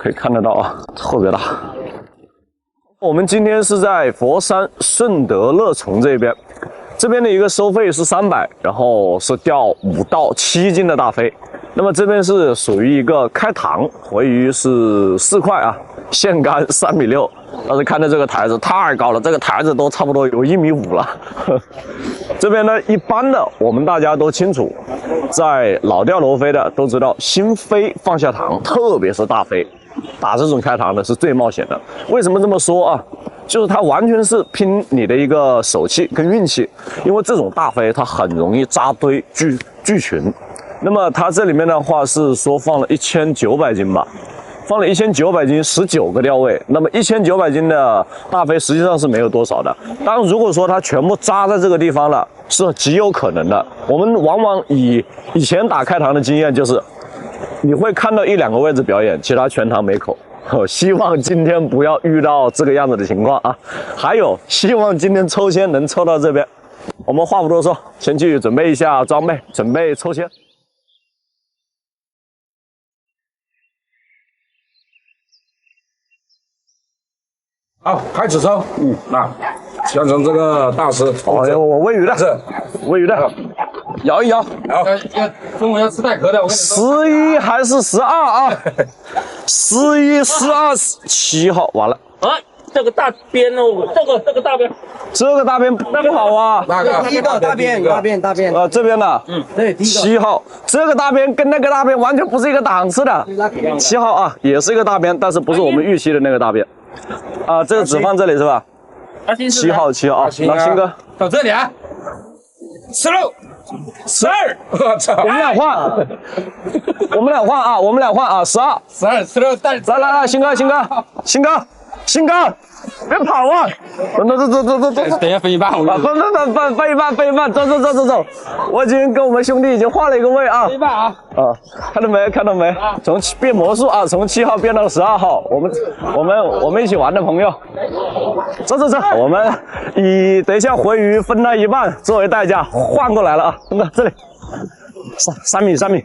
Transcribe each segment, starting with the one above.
可以看得到啊，特别大。我们今天是在佛山顺德乐从这边，这边的一个收费是300，然后是钓5到7斤的大飞。那么这边是属于一个开塘，活鱼是4块啊，现竿3.6米。但是看到这个台子太高了，这个台子都差不多有1.5米了。这边呢，一般的我们大家都清楚，在老钓罗非的都知道，新飞放下塘，特别是大飞，打这种开塘的是最冒险的。为什么这么说啊？就是它完全是拼你的一个手气跟运气，因为这种大飞它很容易扎堆聚群。那么它这里面的话是说放了1900斤吧，放了1900斤，19个钓位。那么1900斤的大飞实际上是没有多少的。当然，如果说它全部扎在这个地方了，是极有可能的。我们往往以前打开塘的经验就是，你会看到1、2个位置表演，其他全塘没口。希望今天不要遇到这个样子的情况啊！还有，希望今天抽签能抽到这边。我们话不多说，先去准备一下装备，准备抽签。好，开始抽。先从这个大师。哎呦，我喂鱼的，喂鱼的，摇一摇。好，中午要吃带壳的，我跟你说。11还是12啊？11、12、7号，完了。啊，这个大边哦，这个大边，这个大边不好啊。那个第一个大边，这边的，对，第一个7号，这个大边跟那个大边完全不是一个档次的。7号啊，也是一个大边，但是不是我们预期的那个大边。啊，这个只放这里是吧？7号啊，那新哥到这里啊，16、12，我操！我们俩换，我们俩换啊，12、12、16，带来，新哥，别跑啊！走，等一下分一半，我啊，分一半，走！我已经跟我们兄弟已经换了一个位啊，分一半啊！啊，看到没？从变魔术啊，从7号变到12号，我们一起玩的朋友，走，我们以等一下回鱼分了一半作为代价换过来了啊，兄弟这里3米。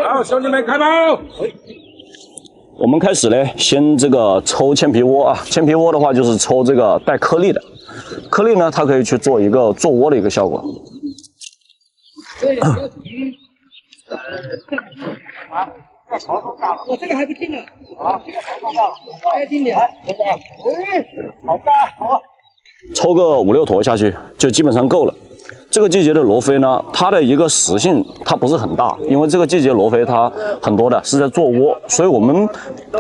好，兄弟们开炮！我们开始呢，先这个抽铅皮窝啊，铅皮窝的话就是抽这个带颗粒的，颗粒呢它可以去做一个做窝的一个效果。我这个还不进呢，再进点，好大，好。抽个5、6坨下去就基本上够了。这个季节的罗非呢，它的一个食性它不是很大，因为这个季节罗非它很多的是在做窝，所以我们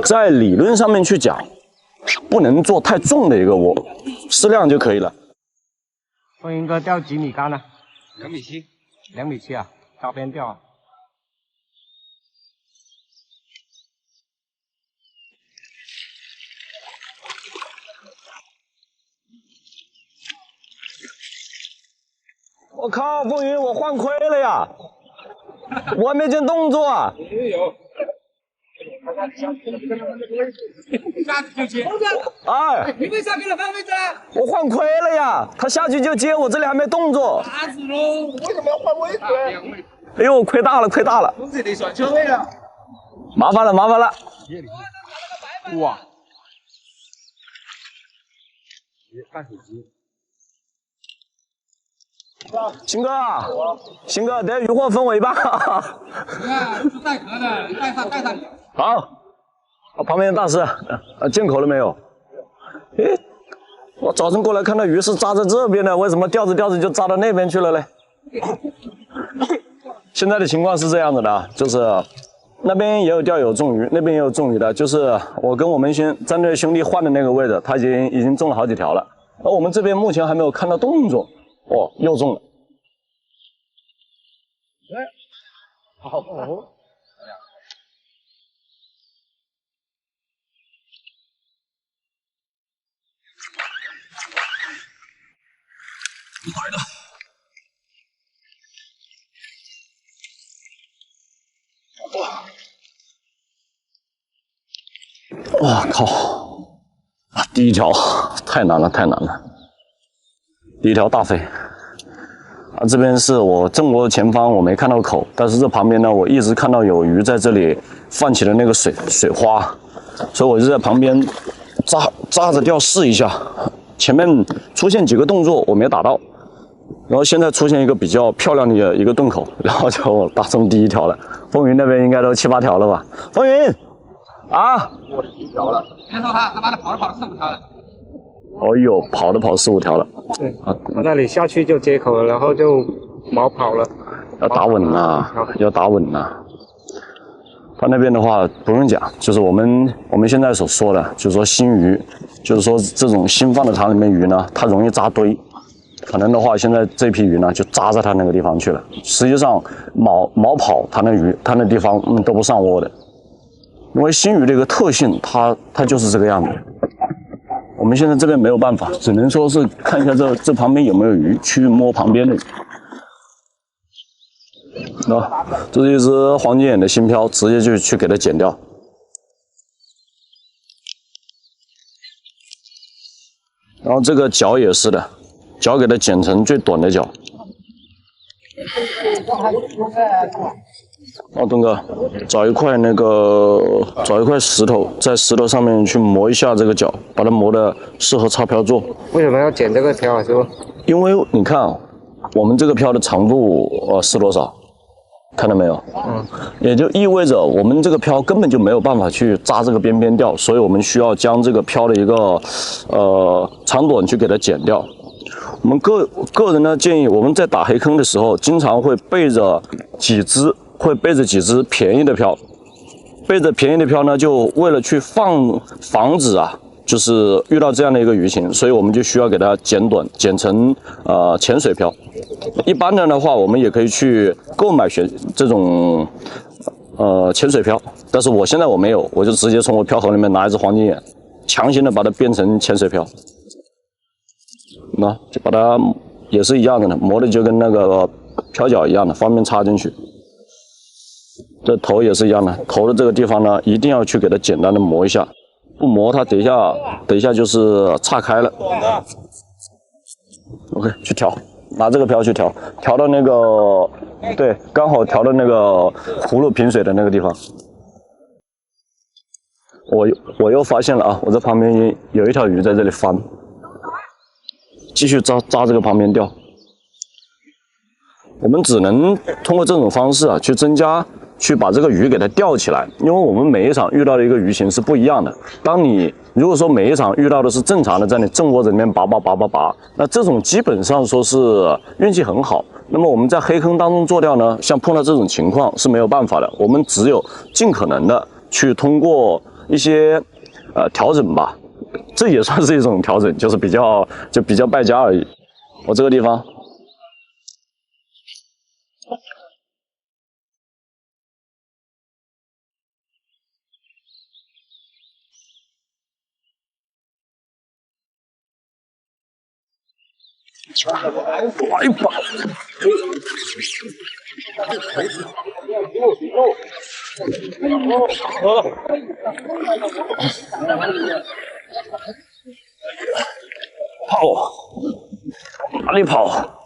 在理论上面去讲，不能做太重的一个窝，适量就可以了。风云哥钓几米竿呢2.7米。 ？2.7米啊，高边钓啊。我靠，风云，我换亏了呀！我还没见动作啊！有。下去就接。哎，你为啥给他换位置啊？我换亏了呀！他下去就接，我这里还没动作。打死喽！为什么要换位置？哎呦，亏大了！从这里算球位了。麻烦了！哇！看手机。 新哥，等下鱼货分我一半。是带壳的，带上。好，旁边的大师，见口了没有？诶，我早晨过来看到鱼是扎在这边的，为什么钓着就扎到那边去了嘞？现在的情况是这样子的，就是那边也有钓友中鱼，那边也有中鱼的，就是我跟我们战队兄弟换的那个位置，他已经中了好几条了，而我们这边目前还没有看到动作。哦，又中了。好哦。来的。哇靠！啊，第一条太难了。第一条大飞，啊，这边是我正窝前方，我没看到口，但是这旁边呢，我一直看到有鱼在这里泛起了那个水花，所以我就在旁边扎着钓试一下。前面出现几个动作我没打到，然后现在出现一个比较漂亮的一个顿口，然后就打中第一条了。风云那边应该都7、8条了吧？风云啊，我10条了。别说他妈的跑了4、5条了。哦呦，跑4、5条了。对啊，他那里下去就接口了，然后就毛跑了。要打稳了，要打稳了。他那边的话不用讲，就是我们现在所说的，就是说新鱼，就是说这种新放的塘里面鱼呢，它容易扎堆。可能的话，现在这批鱼呢就扎在它那个地方去了。实际上毛跑，它那地方都不上窝的，因为新鱼的一个特性，它就是这个样子。我们现在这边没有办法，只能说是看一下这旁边有没有鱼，去摸旁边的鱼。这是一只黄金眼的新漂，直接就去给它剪掉。然后这个脚也是的，脚给它剪成最短的脚。哦，东哥，找一块石头，在石头上面去磨一下这个脚，把它磨得适合插漂做。为什么要剪这个漂啊，师傅？因为你看啊，我们这个漂的长度是多少？看到没有？也就意味着我们这个漂根本就没有办法去扎这个边钓，所以我们需要将这个漂的一个长短去给它剪掉。我们个人呢建议，我们在打黑坑的时候，经常会备着几只便宜的漂，备着便宜的漂呢，就为了去防止啊，就是遇到这样的一个鱼情，所以我们就需要给它剪短，剪成潜水漂。一般的话，我们也可以去购买这种潜水漂，但是我现在我没有，我就直接从我漂盒里面拿一只黄金眼，强行的把它变成潜水漂。那就把它也是一样的呢，磨的就跟那个漂脚一样的，方便插进去。这头也是一样的，头的这个地方呢，一定要去给它简单的磨一下，不磨它等一下就是岔开了。OK， 去调，拿这个漂去调到那个，对，刚好调到那个葫芦平水的那个地方。我又发现了啊，我这旁边有一条鱼在这里翻。继续扎这个旁边钓，我们只能通过这种方式啊，去把这个鱼给它钓起来。因为我们每一场遇到的一个鱼情是不一样的。当你如果说每一场遇到的是正常的，在你正窝子里面拔，那这种基本上说是运气很好。那么我们在黑坑当中做钓呢，像碰到这种情况是没有办法的，我们只有尽可能的去通过一些调整吧。这也算是一种调整，就是比较败家而已。我这个地方，来吧，跑，哪里跑？跑，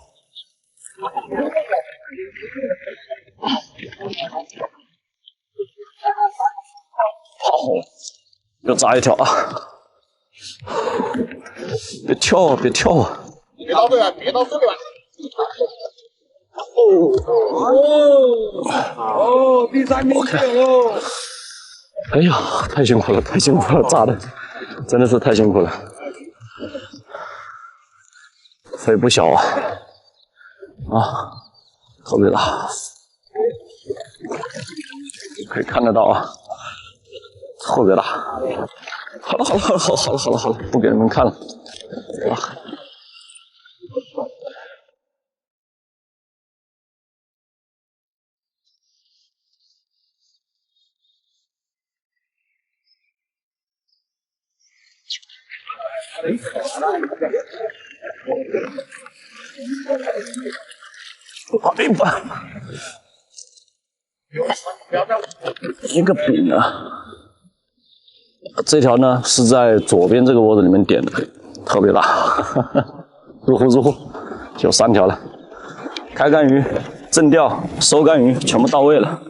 又扎一条啊！别跳啊，别跳啊！别到这边，别到这边。哦，第3名进喽！哎呀，太辛苦了，太辛苦了，扎的真的是太辛苦了，飞不小啊，特别大，可以看得到啊，特别大。好了，不给你们看了啊。哎吧，一个饼啊！这条呢是在左边这个窝子里面点的，特别大，入户，就3条了。开竿鱼、正钓、收竿鱼全部到位了。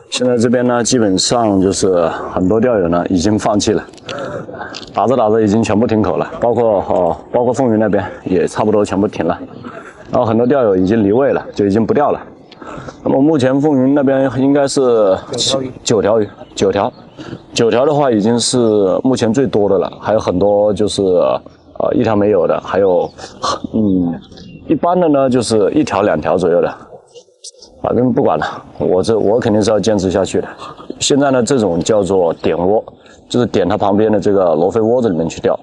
现在这边呢，基本上就是很多钓友呢已经放弃了，打着打着已经全部停口了，包括凤云那边也差不多全部停了，然后很多钓友已经离位了，就已经不钓了。那么目前凤云那边应该是9条鱼，9条的话已经是目前最多的了，还有很多就是1条没有的，还有一般的呢就是1条2条左右的。反正不管了，我肯定是要坚持下去的。现在呢，这种叫做点窝，就是点它旁边的这个罗非窝子里面去钓。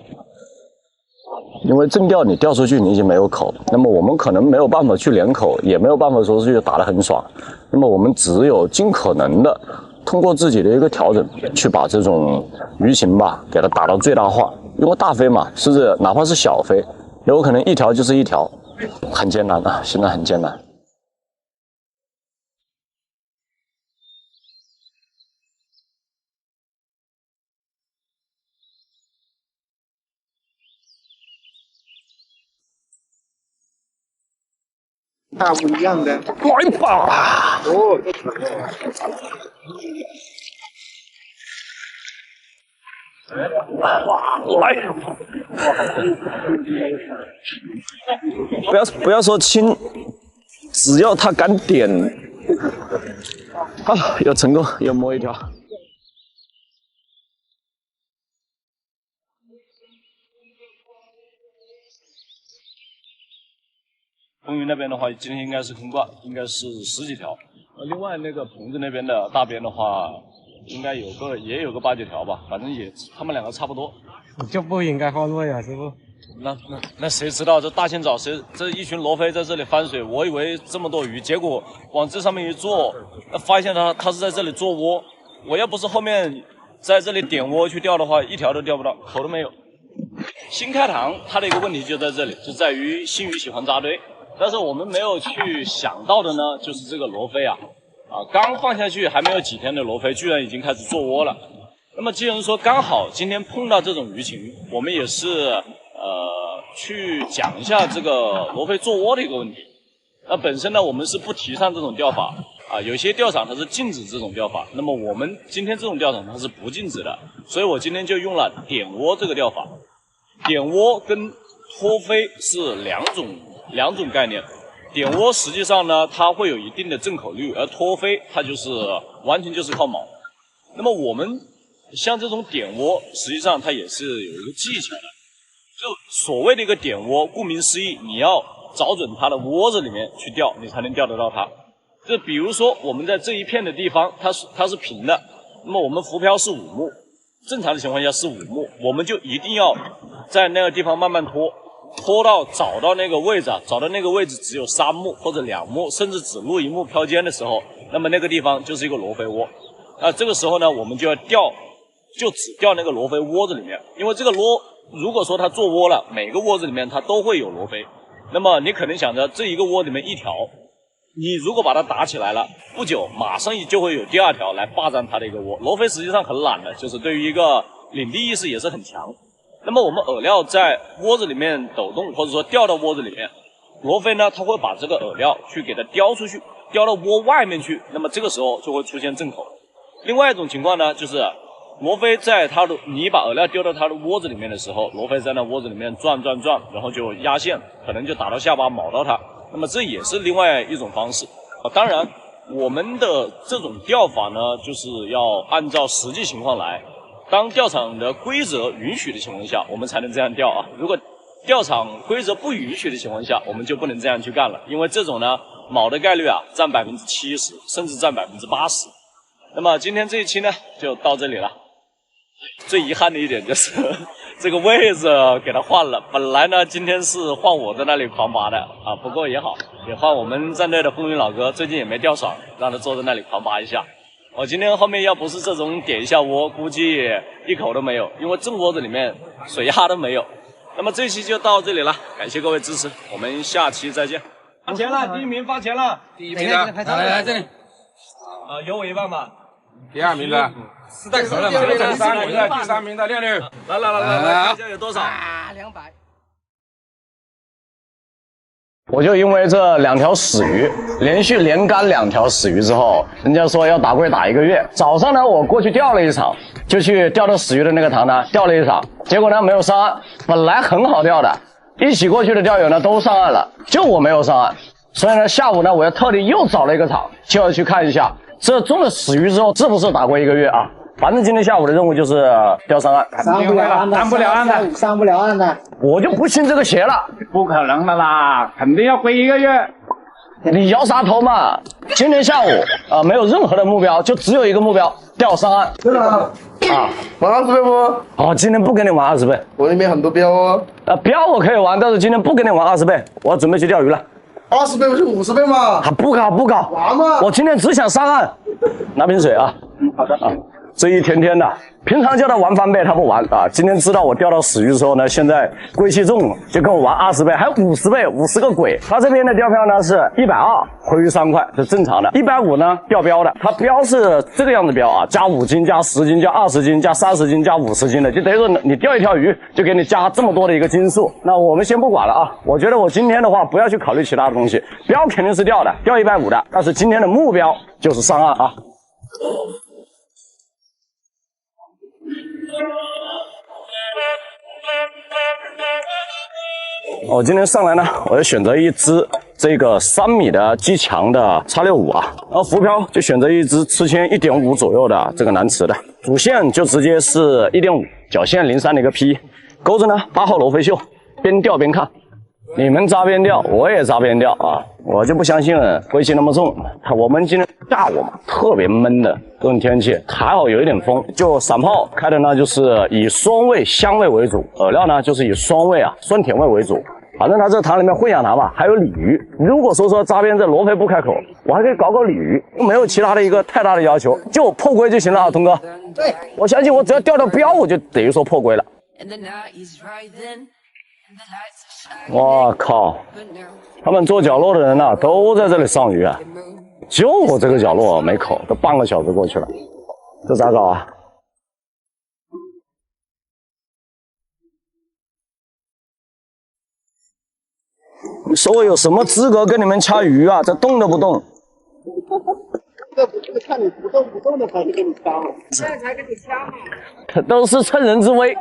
因为正钓你钓出去你已经没有口，那么我们可能没有办法去连口，也没有办法说是打得很爽。那么我们只有尽可能的通过自己的一个调整，去把这种鱼情吧给它打到最大化。因为大飞嘛，甚至哪怕是小飞，有可能1条就是1条，很艰难啊，现在很艰难。大不一样的。来吧！哦，来！不要说轻，只要他敢点，啊，要成功，要摸1条。风云那边的话，今天应该是空挂，应该是10几条。另外那个棚子那边的大边的话，应该也有个8、9条吧，反正他们2个差不多。你就不应该换位啊，师傅。那谁知道这大清早这一群罗非在这里翻水，我以为这么多鱼，结果往这上面一坐，发现他是在这里做窝。我要不是后面在这里点窝去钓的话，1条都钓不到，口都没有。新开塘它的一个问题就在这里，就在于新鱼喜欢扎堆。但是我们没有去想到的呢，就是这个罗非刚放下去还没有几天的罗非，居然已经开始做窝了。那么既然说刚好今天碰到这种鱼情，我们也是去讲一下这个罗非做窝的一个问题。那本身呢，我们是不提倡这种钓法有些钓场它是禁止这种钓法，那么我们今天这种钓场它是不禁止的，所以我今天就用了点窝这个钓法。点窝跟拖飞是两种概念。点窝实际上呢，它会有一定的正口率，而拖飞它就是完全就是靠锚。那么我们像这种点窝，实际上它也是有一个技巧的。就所谓的一个点窝，顾名思义，你要找准它的窝子里面去钓，你才能钓得到它。就比如说我们在这一片的地方，它是平的，那么我们浮漂是5目，正常的情况下是5目，我们就一定要在那个地方慢慢拖到找到那个位置找到那个位置只有3目或者2目，甚至只露1目漂尖的时候，那么那个地方就是一个罗非窝。这个时候呢，我们就要就只钓那个罗非窝子里面，因为这个如果说它做窝了，每个窝子里面它都会有罗非，那么你可能想着这一个窝里面1条，你如果把它打起来了，不久马上就会有第2条来霸占它的一个窝。罗非实际上很懒的，就是对于一个领地意识也是很强。那么我们饵料在窝子里面抖动，或者说掉到窝子里面，罗非呢，它会把这个饵料去给它叼出去，叼到窝外面去，那么这个时候就会出现正口。另外一种情况呢，就是罗非在你把饵料丢到它的窝子里面的时候，罗非在那窝子里面转，然后就压线，可能就打到下巴铆到它，那么这也是另外一种方式。当然我们的这种钓法呢，就是要按照实际情况来，当钓场的规则允许的情况下，我们才能这样钓如果钓场规则不允许的情况下，我们就不能这样去干了，因为这种呢铆的概率占70%，甚至占80%。那么今天这一期呢就到这里了。最遗憾的一点就是这个位置给它换了，本来呢今天是换我在那里狂拔的不过也好，也换我们战队的风云老哥，最近也没钓爽，让他坐在那里狂拔一下。我今天后面要不是这种点一下窝，估计一口都没有，因为正窝子里面水压都没有。那么这一期就到这里了，感谢各位支持，我们下期再见。发钱了，第1名发钱了，第1名的，来这里，有我一半吧。第2名的，4袋可乐嘛，第3名的亮亮，来，大家有多少？ 200。我就因为这2条死鱼，连续连干2条死鱼之后，人家说要打龟打1个月。早上呢，我过去钓了一场，就去钓到死鱼的那个塘呢，钓了一场，结果呢没有上岸。本来很好钓的，一起过去的钓友呢都上岸了，就我没有上岸。所以呢，下午呢，我要特地又找了一个场，就要去看一下这中了死鱼之后是不是打龟1个月啊。反正今天下午的任务就是钓上岸，上不了岸的，上不了岸的，上不了岸的，我就不信这个邪了，不可能的啦，肯定要龟1个月。你摇啥头嘛？今天下午没有任何的目标，就只有一个目标，钓上岸。真的啊？玩20倍不？哦，今天不跟你玩20倍，我那边很多标哦。标我可以玩，但是今天不跟你玩20倍，我要准备去钓鱼了。20倍不是50倍吗？不搞不搞，玩嘛！我今天只想上岸。拿瓶水啊。好的啊。这一天天的，平常叫他玩翻倍他不玩啊。今天知道我钓到死鱼的时候呢，现在龟气重，就跟我玩20倍，还有50倍，50个鬼。他这边的钓票呢是120，回鱼3块是正常的。150呢钓标的，他标是这个样子标啊，加5斤、加10斤、加20斤、加30斤、加50斤的，就等于说你钓一条鱼就给你加这么多的一个斤数。那我们先不管了啊，我觉得我今天的话不要去考虑其他的东西，标肯定是钓的，钓150的，但是今天的目标就是上岸啊。我今天上来呢，我就选择一只这个3米的机强的X65啊，然后浮漂就选择一只吃铅1.5左右的这个南磁的，主线就直接是1.5，角线03的一个 P， 钩子呢8号罗非绣，边钓边看。你们扎边钓，我也扎边钓啊！我就不相信龟气那么重。我们今天下午嘛，特别闷的这种天气，还好有一点风。就散炮开的呢，就是以酸味、香味为主；饵料呢，就是以酸味啊、酸甜味为主。反正它这塘里面混养塘嘛，还有鲤鱼。如果说扎边这罗非不开口，我还可以搞鲤鱼，没有其他的一个太大的要求，就破龟就行了啊，童哥。对，我相信我只要钓到标，我就等于说破龟了。哇靠！他们做角落的人呐，都在这里上鱼啊，就我这个角落没口，都半个小时过去了，这咋搞啊？你说我有什么资格跟你们掐鱼啊？这动都不动。这不是看你不动不动的才是给你掐嘛，现在才给你掐嘛。这都是趁人之危。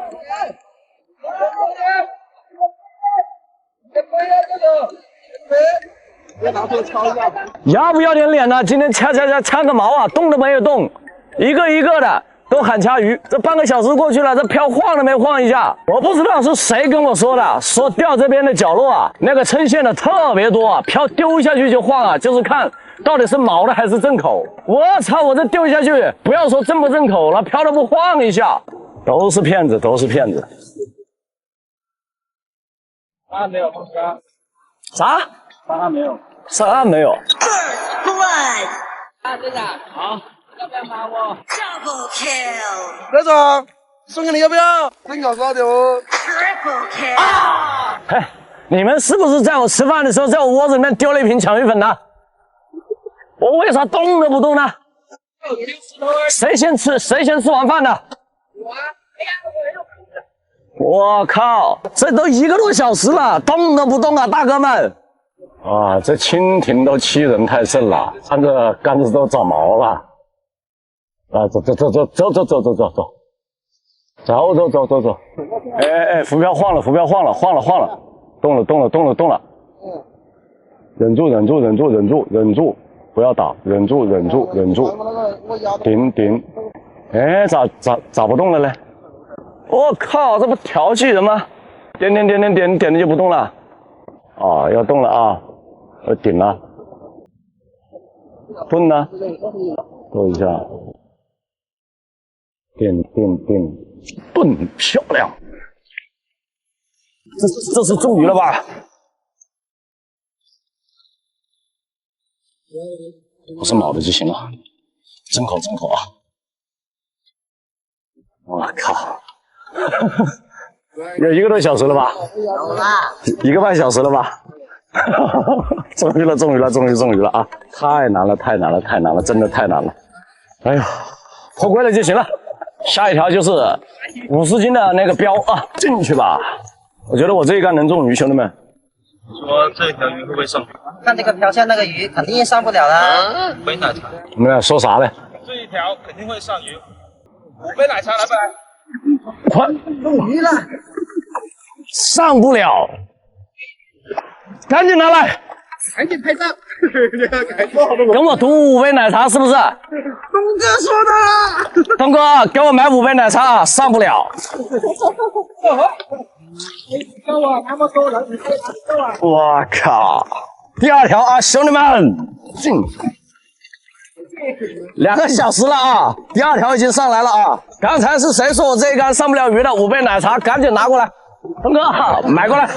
要不要点脸呢？今天掐个毛啊，动都没有动，一个一个的都喊掐鱼。这半个小时过去了，这漂晃都没晃一下。我不知道是谁跟我说的，说钓这边的角落啊，那个撑线的特别多啊，漂丢下去就晃啊，就是看到底是毛的还是正口。我操，我这丢下去，不要说正不正口了，漂都不晃一下，都是骗子，都是骗子。上岸没有，同学？啥？上岸没有？上岸没有？啊，队长，好，要不要骂我 Double kill! 队长，送给你要不要？真搞笑的哦。Triple kill! 嘿，你们是不是在我吃饭的时候，在我窝子里面丢了一瓶抢鱼粉呢？我为啥动都不动呢？谁先吃完饭的？我啊，哎呀，我靠，这都1个多小时了，动都不动啊，大哥们！啊，这蜻蜓都欺人太甚了，看着杆子都长毛了。啊，走。哎，浮漂晃了，动了。忍住，不要打，忍住。顶。哎，咋不动了嘞？我靠，这不调戏人吗？点的就不动了。啊，要动了啊！要顶了。顿呢？顿一下。顶，顿，漂亮。这是中鱼了吧？不是毛的就行了。正口啊！我靠！有1个多小时了吧？有了，1个半小时了吧？终于了啊！太难了，真的太难了。哎呀，破龟了就行了。下一条就是50斤的那个标啊，进去吧。我觉得我这一竿能中鱼，兄弟们。说这条鱼会不会上？看这个飘向那个鱼，肯定上不了啦。5杯奶茶，你们俩说啥呢？这一条肯定会上鱼。5杯奶茶来不来？快，鱼了，上不了，赶紧拿来，赶紧拍照。跟我赌5杯奶茶是不是？东哥说的。东哥，给我买5杯奶茶，上不了。我靠！第2条啊，兄弟们，进2个小时了啊，第2条已经上来了啊！刚才是谁说我这一竿上不了鱼的？5杯奶茶，赶紧拿过来，东哥买过来。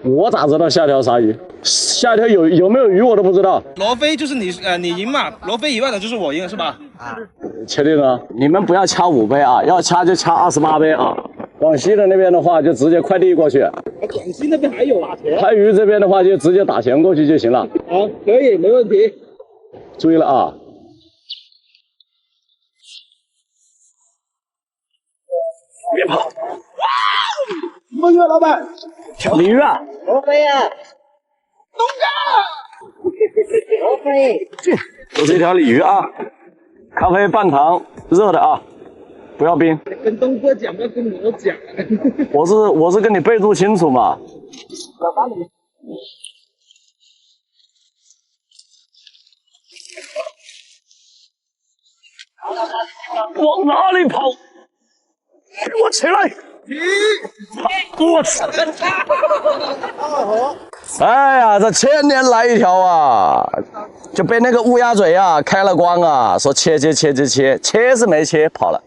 我咋知道下条啥鱼？下条有没有鱼我都不知道。罗非就是你赢嘛，罗非以外的就是我赢是吧？确定了，你们不要掐5杯啊，要掐就掐28杯啊。广西的那边的话就直接快递过去。广西那边还有啊？番禺这边的话就直接打钱过去就行了。好，可以，没问题。注意了啊！别跑！什么鱼啊，老板？条鲤鱼啊！罗非啊，东哥。罗非，这是一条鲤鱼啊，咖啡半糖，热的啊，不要冰。跟东哥讲，不要跟我讲。我是跟你备注清楚嘛。往哪里跑？给我起来！我操！哎呀，这千年来一条啊，就被那个乌鸦嘴啊开了光啊，说切是没切，跑了。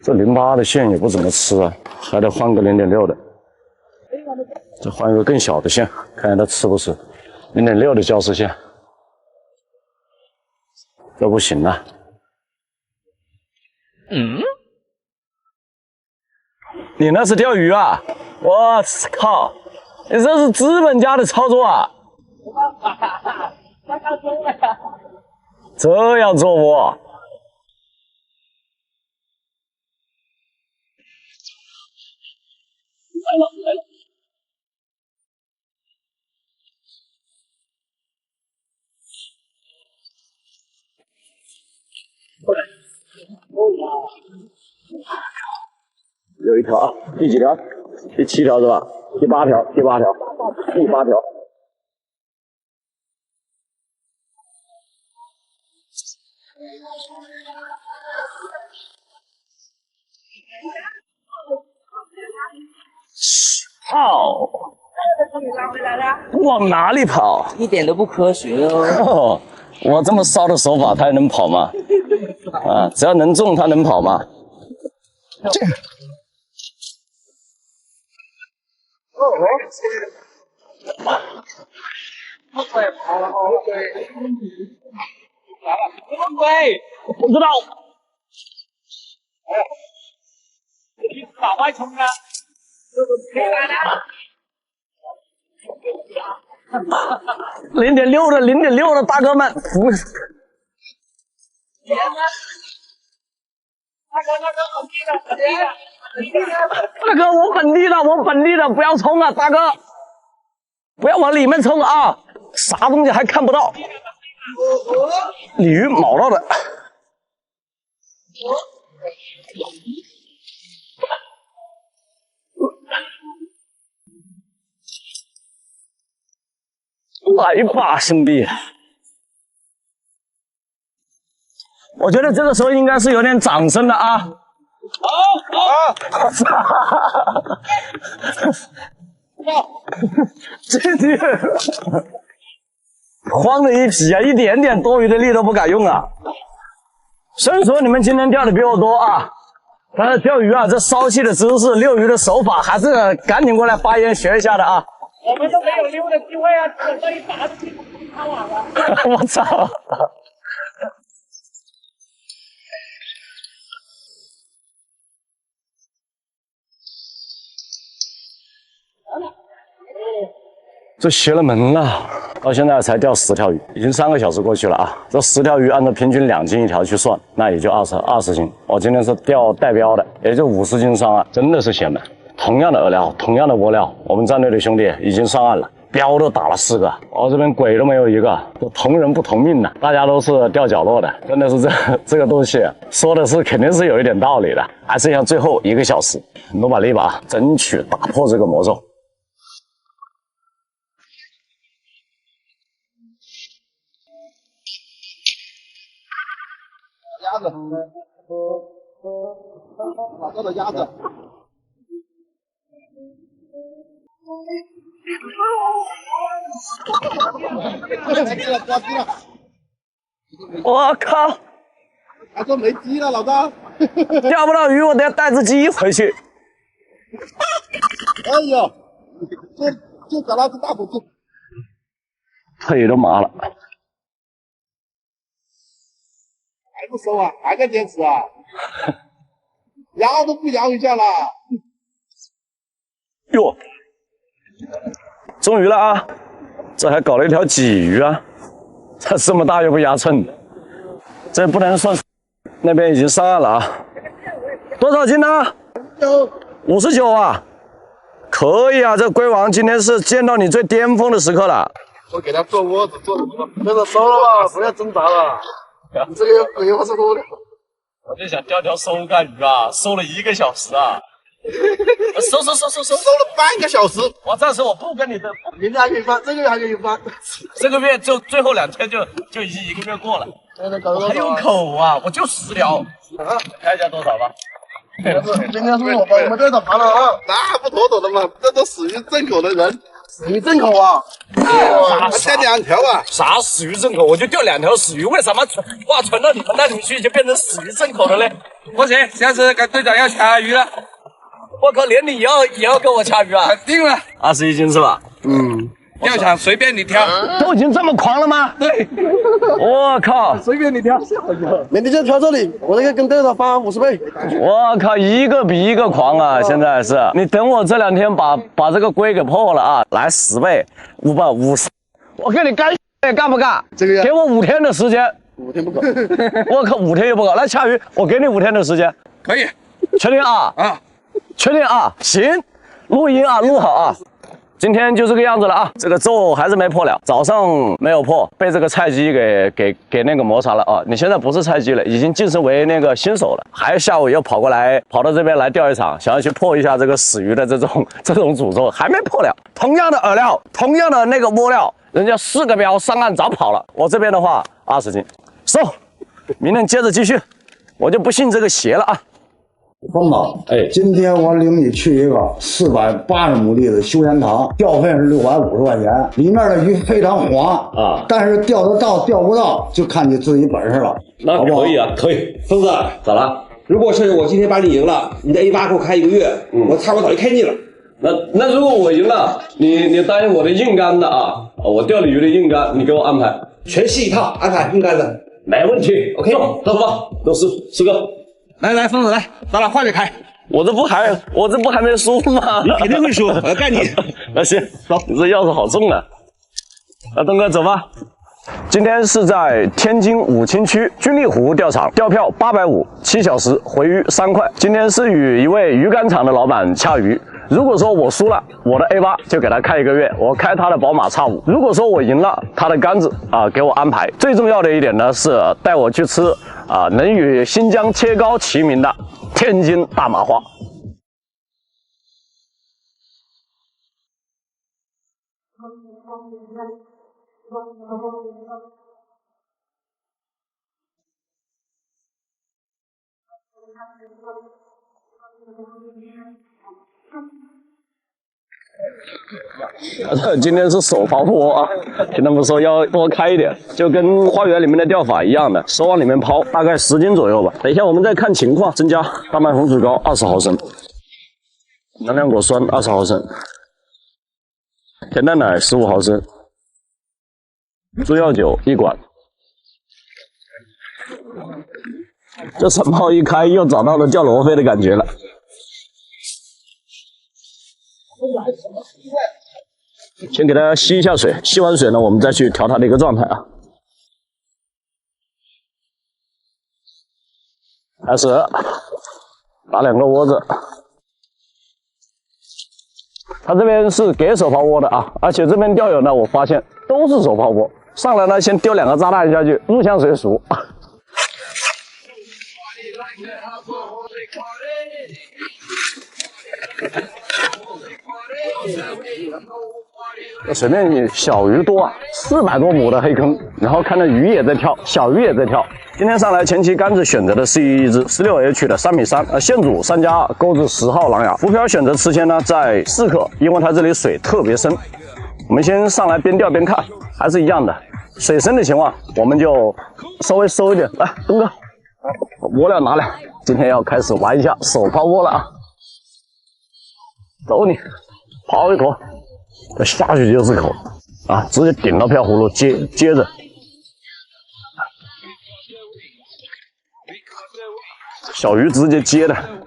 这08的线也不怎么吃啊，还得换个0.6的。再换一个更小的线，看看它吃不吃。0.6的胶丝线，这不行啊。你那是钓鱼啊？我靠！你这是资本家的操作啊！这样做不？有一条啊，第几条？第7条是吧？第8条，第8条。跑！往哪里跑？一点都不科学哦。哦，我这么骚的手法，它还能跑吗？啊，只要能中，它能跑吗？这。我不知道。往外冲啊！0.6的大哥们，大哥，我本地的，不要冲啊，大哥，不要往里面冲啊，啥东西还看不到，鲤鱼毛到的。来吧，兄弟！我觉得这个时候应该是有点掌声的啊！好！这慌的一批啊，一点点多余的力都不敢用啊！虽然说你们今天钓的比我多啊，但是钓鱼啊，这烧气的姿势、遛鱼的手法，还是赶紧过来发言学一下的啊！我们都没有溜的机会啊，等这一打就开网了。我操！这邪了门了，到现在才钓10条鱼，已经3个小时过去了啊！这10条鱼按照平均2斤一条去算，那也就20斤。我今天是钓带标的，也就50斤上岸，真的是邪门。同样的饵料，同样的窝料，我们战队的兄弟已经上岸了，标都打了4个，我这边鬼都没有一个，都同人不同命的，大家都是钓角落的，真的是这个东西说的是肯定是有一点道理的，还剩下最后1个小时，努把力吧，争取打破这个魔咒。鸭子，哪个的鸭子？没鸡了，抓鸡了！我靠！还说没鸡了，老张。钓不到鱼，我得要带只鸡回去。哎呦，就找那只大虎子，腿都麻了。还不收啊？还在坚持啊？摇都不摇一下了。哟，终于了啊！这还搞了一条鲫鱼啊！这么大又不压秤，这不能算。那边已经上岸了啊！多少斤呢？59啊！可以啊，这龟王今天是见到你最巅峰的时刻了。我给他做窝子，做什么？那个收了吧，不要挣扎了。你这个鬼我是多的。我就想钓条收干鱼啊，收了1个小时啊。收了半个小时。我暂时我不跟你的，明天还可以翻，这个月还可以翻。这个月就最后2天就已经1个月过了。还有口啊，我就10条。看一下多少吧。今天是我们队长盘了啊，那不妥妥的嘛，这都死于正口的人，死于正口啊！哇，还带2条啊！啥死于正口？我就钓2条死鱼，为什么哇传到你们那里去就变成死于正口了嘞？不行，下次跟队长要掐鱼了。我靠，连你也要跟我掐鱼啊？肯定了，21斤是吧？嗯。钓场随便你挑，都已经这么狂了吗？对。我靠，随便你挑。明天就挑这里，我这个跟队长发50倍。我靠，一个比一个狂啊！现在是你等我这2天把这个龟给破了啊，来10倍，50，我跟你干不干？这个给我5天的时间。 5天不够。我靠，5天又不够，来掐鱼，我给你5天的时间。可以。确定啊？啊，确定啊？行，录音啊，录好啊。今天就这个样子了啊，这个咒还是没破了，早上没有破，被这个菜鸡给那个摩擦了啊。你现在不是菜鸡了，已经晋升为那个新手了，还下午又跑到这边来钓一场，想要去破一下这个死鱼的这种诅咒，还没破了。同样的饵料，同样的那个窝料，人家4个标上岸早跑了，我这边的话20斤，收，明天接着继续，我就不信这个邪了啊。 峰哥，哎，今天我领你去一个480亩地的休闲塘，钓费是650块钱，里面的鱼非常黄啊，但是钓得到钓不到就看你自己本事了。那可以啊，可以。峰子，咋了？如果是我今天把你赢了，你的 A8 给我开1个月，我操，我早就开腻了。那如果我赢了，你答应我的硬竿的啊，我钓鲤鱼的硬竿，你给我安排，全系一套安排硬竿的，没问题。OK， 走吧，都是师哥。 来，疯子来，咱俩换着开。我这不还没输吗？你肯定会输，我要干你。那行，走，你这钥匙好重啊！那东哥走吧。今天是在天津武清区君丽湖钓场，钓票850，7小时，回鱼3块。今天是与一位鱼竿厂的老板掐鱼。如果说我输了，我的 A8 就给他开1个月，我开他的宝马 X5。如果说我赢了，他的杆子给我安排。最重要的一点呢是带我去吃能与新疆切糕齐名的天津大麻花。今天是手抛波啊，听他们说要多开一点，就跟花园里面的钓法一样的，手往里面抛，大概10斤左右吧。等一下我们再看情况增加。大麦红薯膏20毫升，能量果酸20毫升，甜蛋奶15毫升，猪药酒1管。这晨泡一开，又找到了钓罗非的感觉了。先给它吸一下水，吸完水呢，我们再去调它的一个状态啊。开始打2个窝子，它这边是给手抛窝的啊，而且这边钓友呢，我发现都是手抛窝。上来呢，先丢2个炸弹下去，入乡随俗。随便小鱼多啊，400多亩的黑坑，然后看到鱼也在跳，小鱼也在跳。今天上来前期杆子选择的是一只16H 的3.3米，线组3+2，钩子10号狼牙，浮漂选择池钳呢在4克，因为它这里水特别深。我们先上来边钓边看，还是一样的，水深的情况我们就稍微收一点。来，东哥，窝料拿来，今天要开始玩一下手抛窝了啊！走你，抛一坨。下去就是口啊，直接顶到漂葫芦，接着，小鱼直接接的，啊。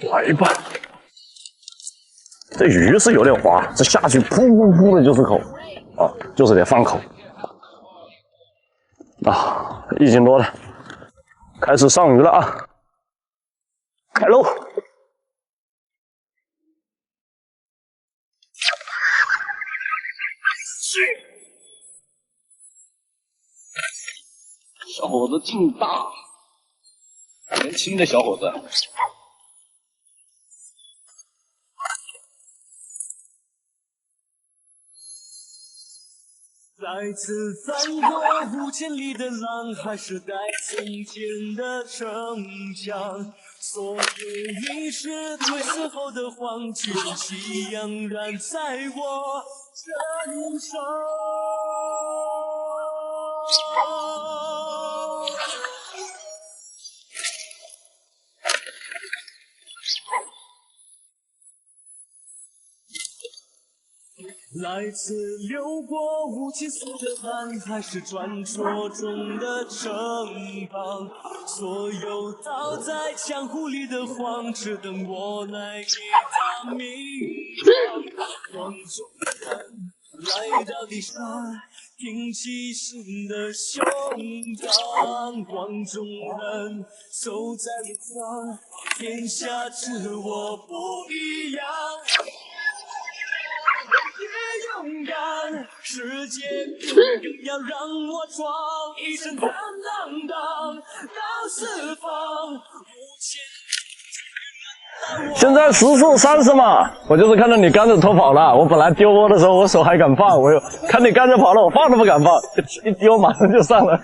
来吧，这鱼是有点滑，这下去噗噗噗的就是口，啊，就是得放口，啊，1斤多的，开始上鱼了啊，开喽！小伙子劲大，年轻的小伙子。再次翻过5000里的浪，还是带从前的城墙。所有遗失褪色后的黄金，夕阳染在我身上。来自流过5000次的汗，还是传说中的城邦？所有倒在江湖里的谎，只等我来给它名堂。黄种人来到地上，挺起新的胸膛。黄种人走在路上，天下只我不一样。勇敢，世界更要让我闯，一身坦荡荡到四方。现在时速30码，我就是看到你杆子偷跑了。我本来丢窝的时候，我手还敢放，我又看你杆子跑了，我放都不敢放，一丢马上就上来。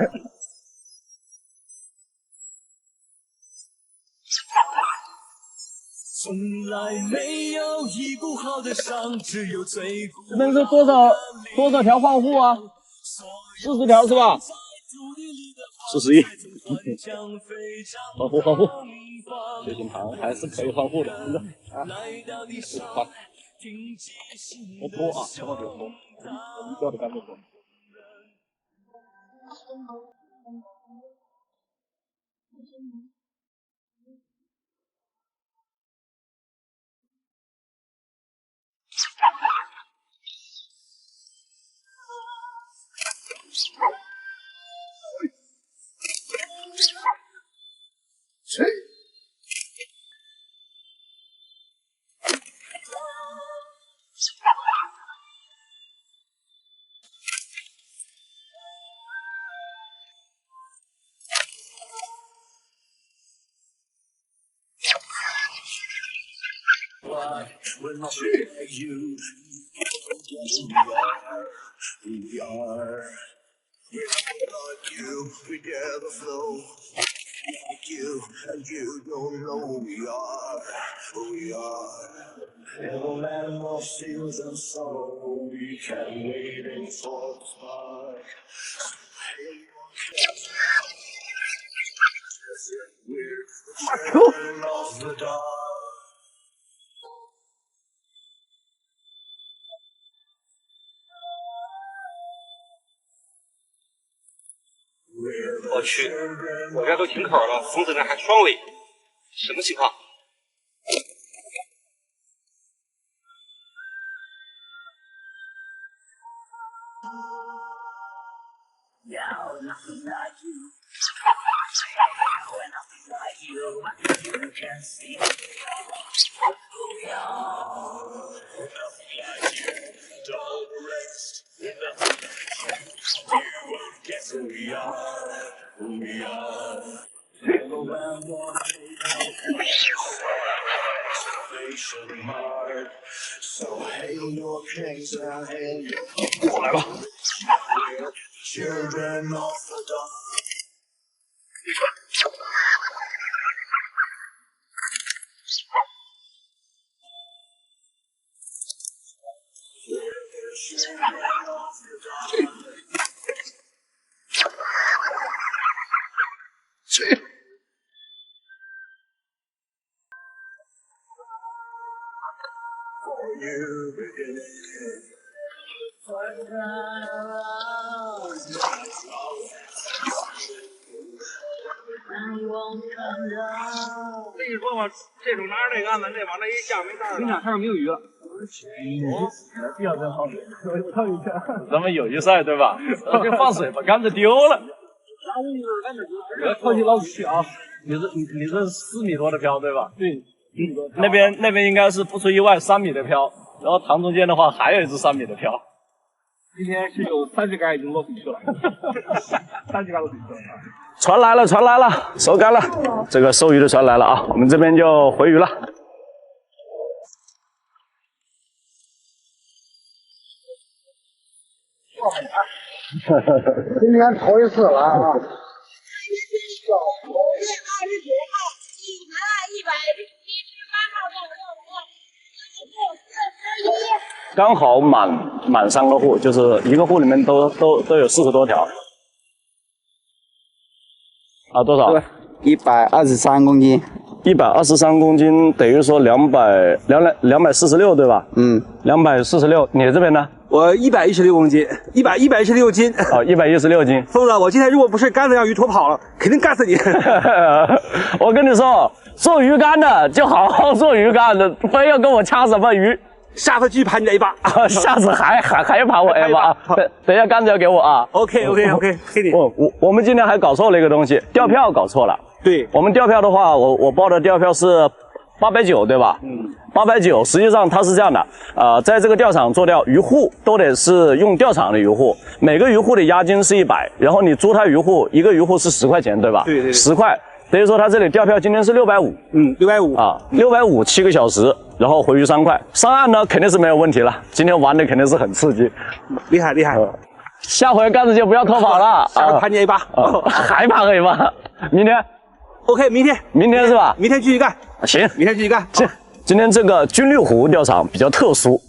从来没有医不好的伤，只有最苦。这边是多少条换户啊？40条是吧？41。换户。这金盘还是可以换户的，真的啊。好，我拖啊，千万别拖，一个都干不活。When I see you, we are. Without you, we never flow. Like you, and you don't know who we are. Little animal feels and so we can waiting for the spark. We're turning off the dark. 我去，我这都停口了，疯子那还双尾，什么情况？过来吧。跟你说吧，这手拿着这杆子，这往那一下没大。跟你讲，上面没有鱼了。不要再放水，我烫一下。咱们友谊赛对吧？就放水把杆子丢了。不要超级捞鱼啊！你这4米多的漂对吧？对。那边应该是不出意外3米的漂，然后塘中间的话还有一只3米的漂。今天是有30杆已经落水去了，30杆落水去了。船来了，船来了，收竿了，这个收鱼的船来了啊，我们这边就回鱼了。今年头一次了啊！刚好满3个户，就是一个户里面都有40多条。啊，多少？123公斤。123公斤等于说246对吧？嗯，246。你这边呢？我116公斤，116斤。哦，116斤。疯子，我今天如果不是杆子让鱼拖跑了，肯定干死你。我跟你说，做鱼竿的就好好做鱼竿的，非要跟我掐什么鱼。下次继续盘你 A 8，下次还盘我 A 8啊！等一下杆子要给我啊。OK，给你。我们今天还搞错了一个东西，钓票搞错了。对，我们钓票的话，我报的钓票是890，对吧？890，实际上它是这样的，在这个钓场做钓，渔户都得是用钓场的渔户，每个渔户的押金是100，然后你租他渔户，一个渔户是10块钱，对吧？对，10块。等于说他这里钓票今天是650，650啊，650 7个小时，然后回鱼3块，上岸呢肯定是没有问题了。今天玩的肯定是很刺激，厉害。下回杆子就不要偷跑了，下回盘你 A 8，还盘 A 8，明天 OK， 明天是吧？明天继续干，行，明天继续干。今天这个军绿湖钓场比较特殊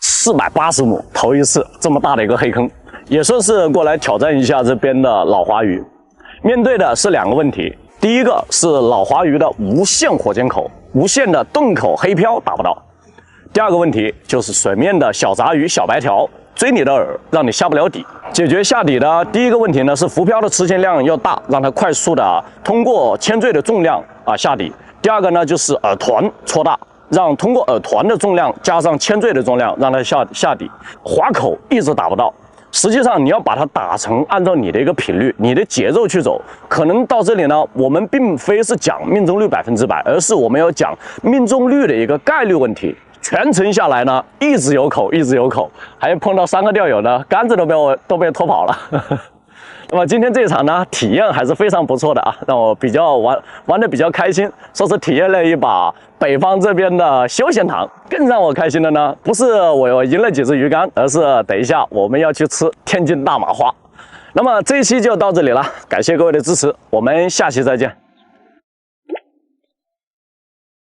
，480亩，头一次这么大的一个黑坑，也算是过来挑战一下这边的老华鱼。面对的是2个问题。第一个是老华鱼的无限火箭口，无限的钝口黑漂打不到。第2个问题就是水面的小杂鱼、小白条追你的饵，让你下不了底。解决下底的第一个问题呢是浮漂的持潜量要大，让它快速的通过铅坠的重量下底。第2个呢就是饵团搓大，让通过饵团的重量加上铅坠的重量让它下底。滑口一直打不到。实际上，你要把它打成按照你的一个频率、你的节奏去走。可能到这里呢，我们并非是讲命中率100%，而是我们要讲命中率的一个概率问题。全程下来呢，一直有口，还碰到3个钓友呢，杆子都被拖跑了。那么今天这一场呢，体验还是非常不错的啊，让我比较玩得比较开心，说是体验了一把北方这边的休闲塘。更让我开心的呢，不是我赢了几只鱼竿，而是等一下我们要去吃天津大麻花。那么这一期就到这里了，感谢各位的支持，我们下期再见。